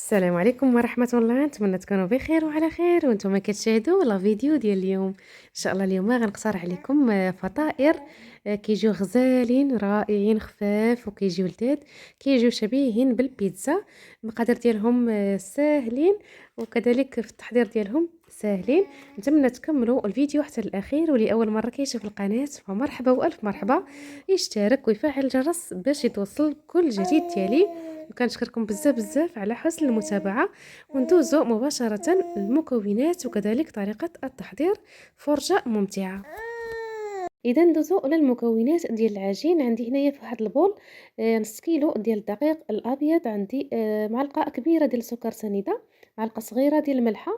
السلام عليكم ورحمة الله، نتمنى تكونوا بخير وعلى خير وانتم كتشاهدوا لا فيديو ديال اليوم. ان شاء الله اليوم غنقترح عليكم فطائر كيجيو غزالين رائعين خفاف وكيجيو لذاذ، كيجيو شبيهين بالبيتزا. المقادير ديالهم ساهلين، وكذلك في التحضير ديالهم ساهلين. نتمنى تكملوا الفيديو حتى الاخير، واللي اول مره كيشوف القناه فمرحبا والف مرحبا، يشترك ويفعل الجرس باش يتوصل كل جديد ديالي. وكنشكركم بزاف بزاف على حسن المتابعة، وندوزو مباشرة للمكونات وكذلك طريقة التحضير، فرجة ممتعة. اذا ندوزو للمكونات ديال العجين. عندي هنايا في واحد البول نص كيلو ديال الدقيق الابيض، عندي معلقه كبيره ديال السكر سنيده، معلقه صغيره ديال الملحه،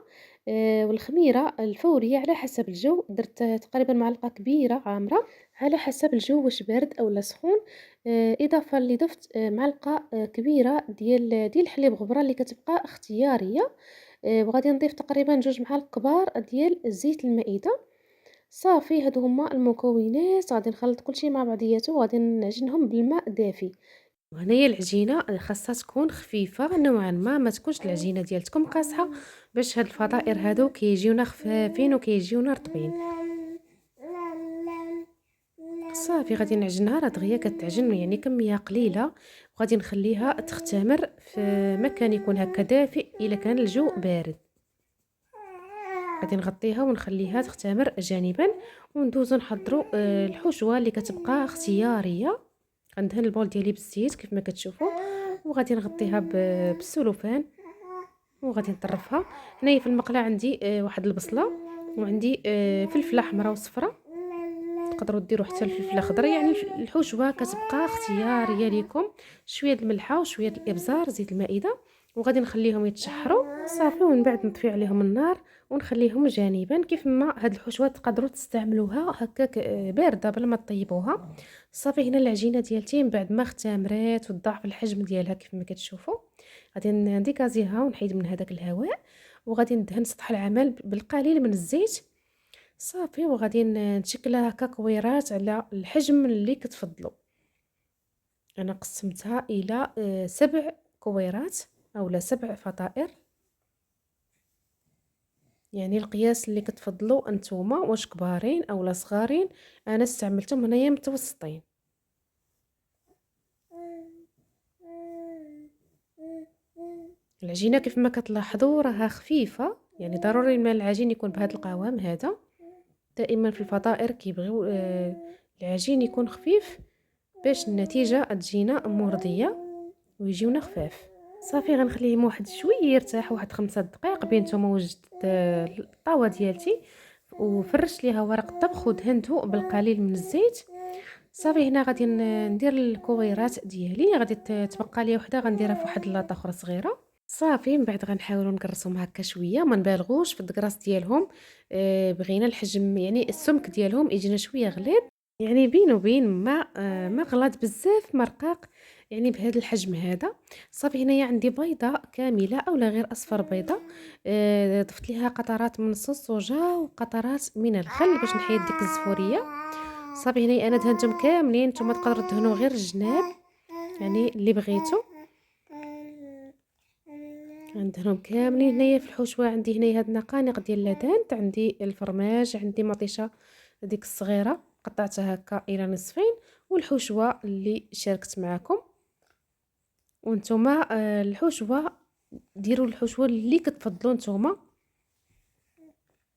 والخميره الفوريه على حسب الجو. درت تقريبا معلقه كبيره عامره على حسب الجو، واش بارد او لا سخون. اضافه اللي ضفت معلقه كبيره ديال الحليب غبره اللي كتبقى اختياريه. وغادي نضيف تقريبا 2 معالق كبار ديال زيت المائده. صافي، هادو هما المكونات. غادي نخلط كلشي مع بعضياتو وغادي نعجنهم بالماء دافي. وهنايا العجينه خاصها تكون خفيفه نوعا ما تكونش العجينه ديالتكم قاصحه، باش هاد الفطائر هادو كيجيونا خفافين وكيجيونا رطبين. صافي غادي نعجنها، راه دغيا كتعجن يعني كميه قليله، وغادي نخليها تختمر في مكان يكون هكا دافئ الا كان الجو بارد. غادي نغطيها ونخليها تختمر جانبا، وندوزو نحضروا الحشوه اللي كتبقى اختياريه. غندهن البول ديالي بالزيت كيف ما كتشوفوا، وغادي نغطيها بالسلوفان، وغادي نطرفها. هنايا في المقله عندي واحد البصله، وعندي فلفله حمراء وصفراء. تقدروا ديروا حتى الفلفل الاخضر، يعني الحشوه كتبقى اختياريه ليكم. شويه الملحه وشويه الابزار، زيت المائده، وغادي نخليهم يتشحروا صافي. ومن بعد نطفي عليهم النار ونخليهم جانبا. كيف ما هاد الحشوه تقدروا تستعملوها هكاك بارده بلا ما طيبوها. صافي، هنا العجينه ديالتي من بعد ما اختمرات وضاعف الحجم ديالها كيف ما كتشوفوا. غادي نديكازيها ونحيد من هذاك الهواء، وغادي ندهن سطح العمل بالقليل من الزيت. صافي، وغادي نشكلها هكا كويرات على الحجم اللي كتفضلوا. انا قسمتها الى 7 كويرات اولا 7 فطائر، يعني القياس اللي كتفضلوا انتوما، واش كبارين اولا صغارين. انا استعملتهم هنايا متوسطين. العجينه كيف ما كتلاحظوا راها خفيفه، يعني ضروري الماء العجين يكون بهذا القوام هذا. دائما في الفطائر كيبغيو العجين يكون خفيف باش النتيجه تجينا مرضيه ويجيونا خفاف. صافي، غنخليهم واحد شويه يرتاح، واحد 5 دقائق. بين نتوما وجدت الطاوه ديالتي وفرشت ليها ورق الطبخ ودهنته بالقليل من الزيت. صافي، هنا غادي ندير الكويرات ديالي. غادي تبقى لي وحده غنديرها في واحد اللاطه اخرى صغيره. صافي، من بعد غنحاولوا نقرصهم هكا شويه، ما نبالغوش في الدقراص ديالهم. بغينا الحجم يعني السمك ديالهم يجينا شويه غليظ، يعني بين وبين ما غلط بزاف ما رقاق، يعني بهذا الحجم هذا. صافي، هنايا عندي بيضه كامله اولا غير اصفر بيضه. ضفت ليها قطرات من صوص صوجا وقطرات من الخل باش نحيد ديك الزفوريه. صافي، هنايا انا دهنتهم كاملين، نتوما تقدروا تدهنوا غير الجناب يعني اللي بغيتو. عندهم كاملين. هنايا في الحشوه عندي هنايا هاد النقانق ديال لادانت، عندي الفرماج، عندي مطيشه ديك الصغيره قطعتها هكا الى نصفين، والحشوه اللي شاركت معكم. وانتم الحشوه ديروا الحشوه اللي كتفضلوا نتوما.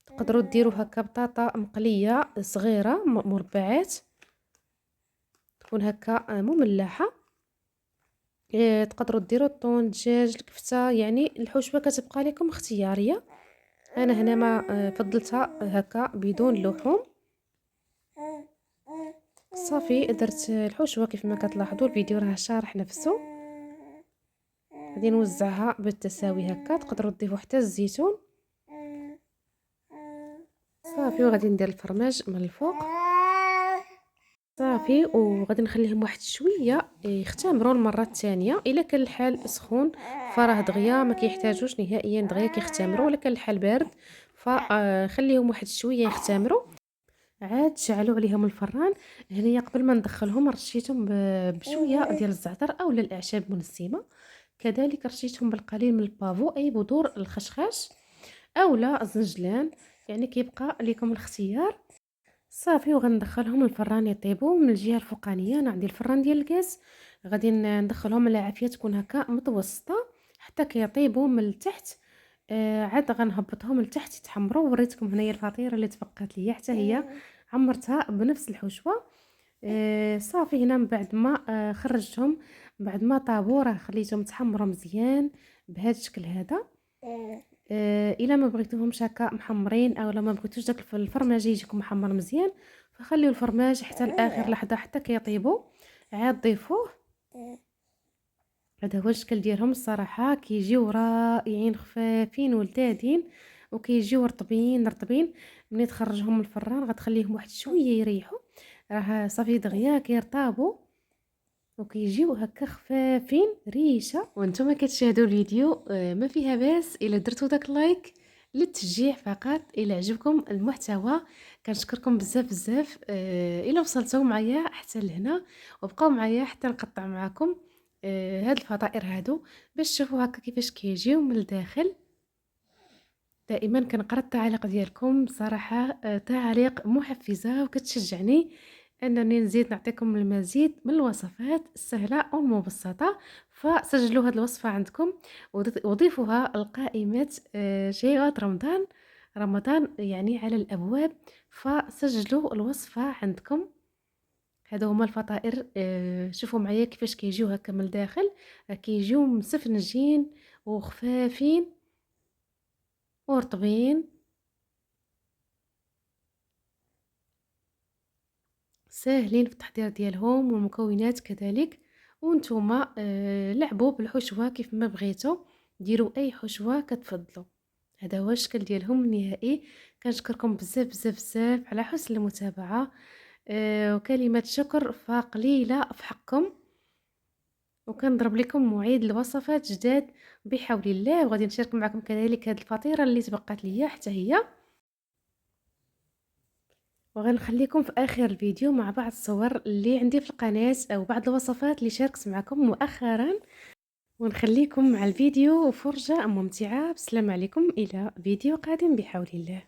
تقدروا ديروا هكا بطاطا مقليه صغيره مربعات، تكون هكا مملحه. تقدروا ديروا الطون، الدجاج، الكفته، يعني الحشوه كتبقى لكم اختياريه. انا هنا ما فضلتها هكا بدون لحوم. صافي، درت الحشوه كيف ما كتلاحظوا، الفيديو راه شارح نفسه. غادي نوزعها بالتساوي هكا. تقدروا تضيفوا حتى الزيتون. صافي، وغادي ندير الفرماج من الفوق. صافي، وغادي نخليهم واحد شويه يختمروا المره الثانيه. الا كان الحال سخون فراه دغيا ما كيحتاجوش نهائيا، دغيا كيختمروا. ولا كان الحال بارد فخليهم واحد شويه يختمروا. عاد شعلوا عليهم الفران. هنايا قبل ما ندخلهم رشيتهم بشويه ديال الزعتر اولا الاعشاب المنسمه. كذلك رشيتهم بالقليل من البافو أي بذور الخشخاش أولا الزنجلان، يعني كيبقى ليكم الاختيار. صافي وغندخلهم الفران يطيبوا من الجهه الفوقانيه. انا عندي الفران ديال الغاز، غادي ندخلهم على عافيه تكون هكا متوسطه حتى كيطيبوا من التحت. عاد غنهبطهم لتحت يتحمروا. وريتكم هنايا الفطيره اللي تبقات ليا حتى هي عمرتها بنفس الحشوه. صافي هنا من بعد ما خرجتهم بعد ما طابوا راه خليتهم تحمروا مزيان بهذا الشكل هذا. الا ما بغيتوهمش هكا محمرين او ما بغيتوش داك الفرماج يجيكم محمر مزيان، فخليو الفرماج حتى لاخر لحظه حتى كيطيبوا. عاد ضيفوه. هذا هو الشكل ديالهم. الصراحه كيجيو رائعين خفافين ولذاذين وكيجيو رطبين رطبين. ملي تخرجهم من الفران غتخليهم واحد شويه يريحوا، راه صافي دغيا كيرطابوا وكيجيو هكا خفافين ريشه. وانتم كتشاهدوا الفيديو ما فيها باس الا درتوا داك لايك للتشجيع فقط. الا عجبكم المحتوى كنشكركم بزاف بزاف. الا وصلتوا معايا حتى لهنا وبقاو معايا حتى نقطع معكم هاد الفطائر هادو باش تشوفوا هكا كيفاش كيجيو من الداخل. دائما كنقرا التعاليق ديالكم بصراحه، تعاليق محفزه وكتشجعني انني نزيد نعطيكم المزيد من الوصفات السهله والمبسطه. فسجلوا هذه الوصفه عندكم وضيفوها لقائمه شهيات رمضان. رمضان يعني على الابواب، فسجلوا الوصفه عندكم. هادو هما الفطائر. شوفوا معايا كيفاش كيجيو هكا من الداخل، كيجيو مسفنجين وخفافين ورطبين ساهلين في التحضير ديالهم والمكونات كذلك. وانتوما لعبوا بالحشوه كيف ما بغيتوا، ديروا اي حشوه كتفضلوا. هذا هو الشكل ديالهم النهائي. كنشكركم بزاف بزاف بزاف على حسن المتابعه. وكلمه شكر فقليله في حقكم. وكنضرب لكم موعد الوصفات جداد بحول الله، وغادي نشارك معكم كذلك هذه الفطيره اللي تبقات ليا حتى هي. وغنخليكم في اخر الفيديو مع بعض الصور اللي عندي في القناة او بعض الوصفات اللي شاركت معكم مؤخرا. ونخليكم مع الفيديو وفرجة ممتعة. بسلام عليكم الى فيديو قادم بحول الله.